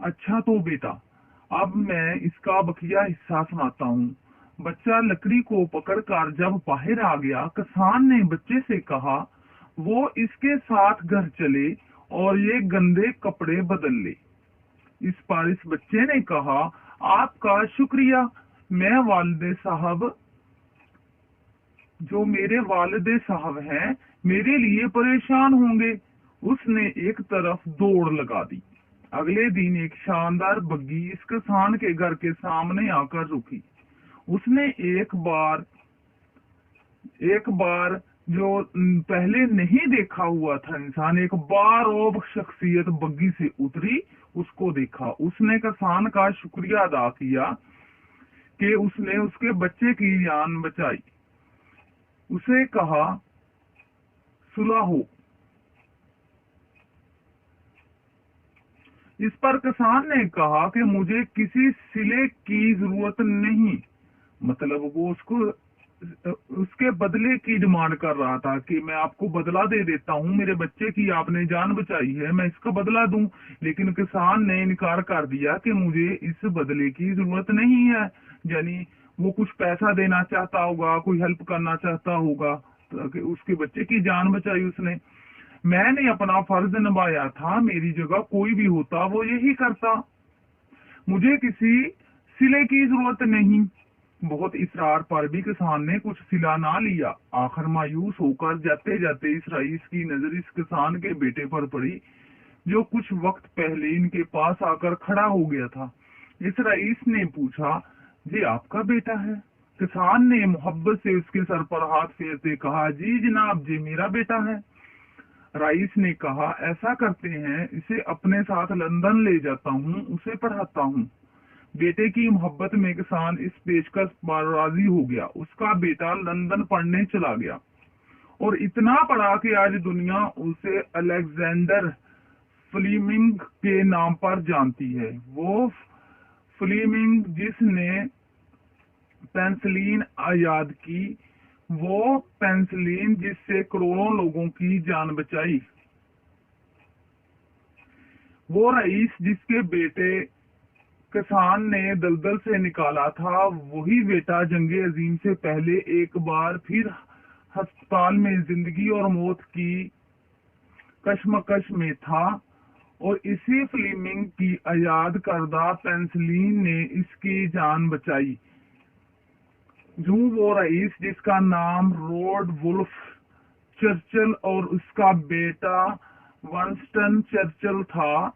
अच्छा तो बेटा, अब मैं इसका बकिया हिस्सा सुनाता हूँ। बच्चा लकड़ी को पकड़कर जब बाहर आ गया, किसान ने बच्चे से कहा वो इसके साथ घर चले और ये गंदे कपड़े बदल ले। इस पर इस बच्चे ने कहा, आपका शुक्रिया, मैं वालिद साहब जो मेरे वालिद साहब हैं मेरे लिए परेशान होंगे। उसने एक तरफ दौड़ लगा दी। अगले दिन एक शानदार बग्गी इस किसान के घर के सामने आकर रुकी। उसने एक बार जो पहले नहीं देखा हुआ था इंसान, एक बारोब शख्सियत बग्गी से उतरी, उसको देखा। उसने किसान का शुक्रिया अदा किया कि उसने उसके बच्चे की जान बचाई। उसे कहा, सुलह हो। इस पर किसान ने कहा कि मुझे किसी सिले की जरूरत नहीं। मतलब वो उसके बदले की डिमांड कर रहा था कि मैं आपको बदला दे देता हूँ, मेरे बच्चे की आपने जान बचाई है, मैं इसका बदला दूं। लेकिन किसान ने इनकार कर दिया कि मुझे इस बदले की जरूरत नहीं है। यानी वो कुछ पैसा देना चाहता होगा, कोई हेल्प करना चाहता होगा, तो उसके बच्चे की जान बचाई उसने। मैंने अपना फर्ज निभाया था, मेरी जगह कोई भी होता वो यही करता। मुझे किसी सिले की जरूरत नहीं। बहुत इसरार पर भी किसान ने कुछ सिला ना लिया। आखिर मायूस होकर जाते जाते इस रईस की नजर इस किसान के बेटे पर पड़ी, जो कुछ वक्त पहले इनके पास आकर खड़ा हो गया था। इस रईस ने पूछा, जी आपका बेटा है? किसान ने मोहब्बत से उसके सर पर हाथ फेरते कहा, जी जनाब, जी मेरा बेटा है। रईस ने कहा, ऐसा करते हैं, इसे अपने साथ लंदन ले जाता हूँ, उसे पढ़ाता हूँ। बेटे की मोहब्बत में किसान इस पेशकश पर राजी हो गया। उसका बेटा लंदन पढ़ने चला गया और इतना पढ़ा कि आज दुनिया उसे अलेक्जेंडर फ्लीमिंग के नाम पर जानती है। वो फ्लीमिंग जिसने पेंसिलिन इजाद की, वो पेंसिलिन जिससे करोड़ों लोगों की जान बचाई, वो रईस जिसके बेटे किसान ने दलदल से निकाला था, वही बेटा जंगे अजीम से पहले एक बार फिर अस्पताल में जिंदगी और मौत की कशमकश में था और इसी फ्लीमिंग की आजाद करदा पेंसिलिन ने इसकी जान बचाई। जो वो रईस जिसका नाम लॉर्ड वुल्फ चर्चिल और उसका बेटा विंस्टन चर्चिल था।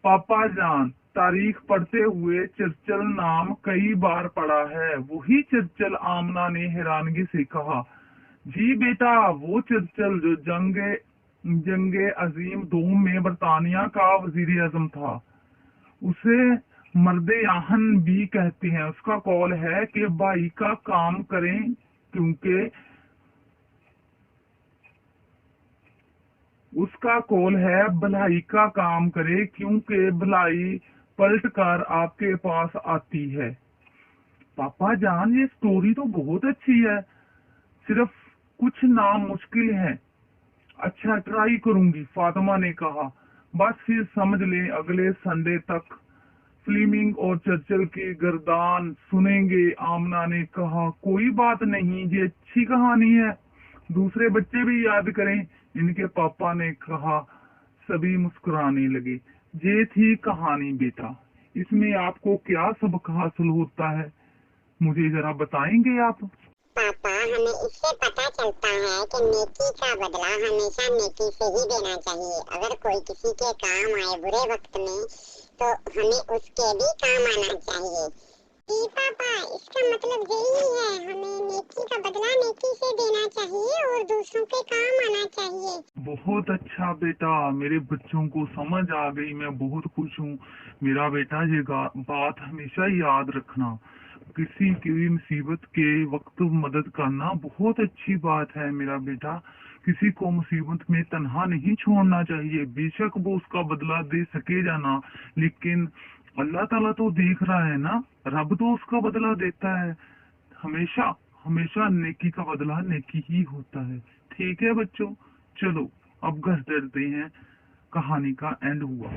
पापा जान, तारीख पढ़ते हुए चर्चिल नाम कई बार पढ़ा है। वही चर्चिल, आमना ने हैरानगी से कहा। जी बेटा, वो चर्चिल जो जंगे अजीम दोम में बरतानिया का वजीर आजम था। उसे मर्दे आहन भी कहते हैं। उसका कौल है कि भाई का काम करें क्योंकि उसका कौल है भलाई का काम करे क्योंकि भलाई पलट कर आपके पास आती है। पापा जान, ये स्टोरी तो बहुत अच्छी है, सिर्फ कुछ नाम मुश्किल है। अच्छा, ट्राई करूंगी, फातिमा ने कहा। बस फिर समझ ले, अगले संडे तक फ्लीमिंग और चर्चिल की गर्दान सुनेंगे। आमना ने कहा, कोई बात नहीं, ये अच्छी कहानी है, दूसरे बच्चे भी याद करें। इनके पापा ने कहा। सभी मुस्कुराने लगे। ये थी कहानी बेटा, इसमें आपको क्या सबक हासिल होता है, मुझे जरा बताएंगे आप? पापा, हमें इससे पता चलता है कि नेकी का बदला हमेशा नेकी से ही देना चाहिए। अगर कोई किसी के काम आए बुरे वक्त में तो हमें उसके भी काम आना चाहिए। जी पापा, इसका मतलब यही है, हमें नेकी का बदला नेकी से देना चाहिए और दूसरों के काम आना चाहिए। बहुत अच्छा बेटा, मेरे बच्चों को समझ आ गई, मैं बहुत खुश हूँ। मेरा बेटा, ये बात हमेशा याद रखना, किसी की मुसीबत के वक्त मदद करना बहुत अच्छी बात है। मेरा बेटा, किसी को मुसीबत में तन्हा नहीं छोड़ना चाहिए। बेशक वो उसका बदला दे सके या ना, लेकिन अल्लाह ताला तो देख रहा है ना, रब तो उसका बदला देता है। हमेशा हमेशा नेकी का बदला नेकी ही होता है। ठीक है बच्चों, चलो अब घर चलते हैं, कहानी का एंड हुआ।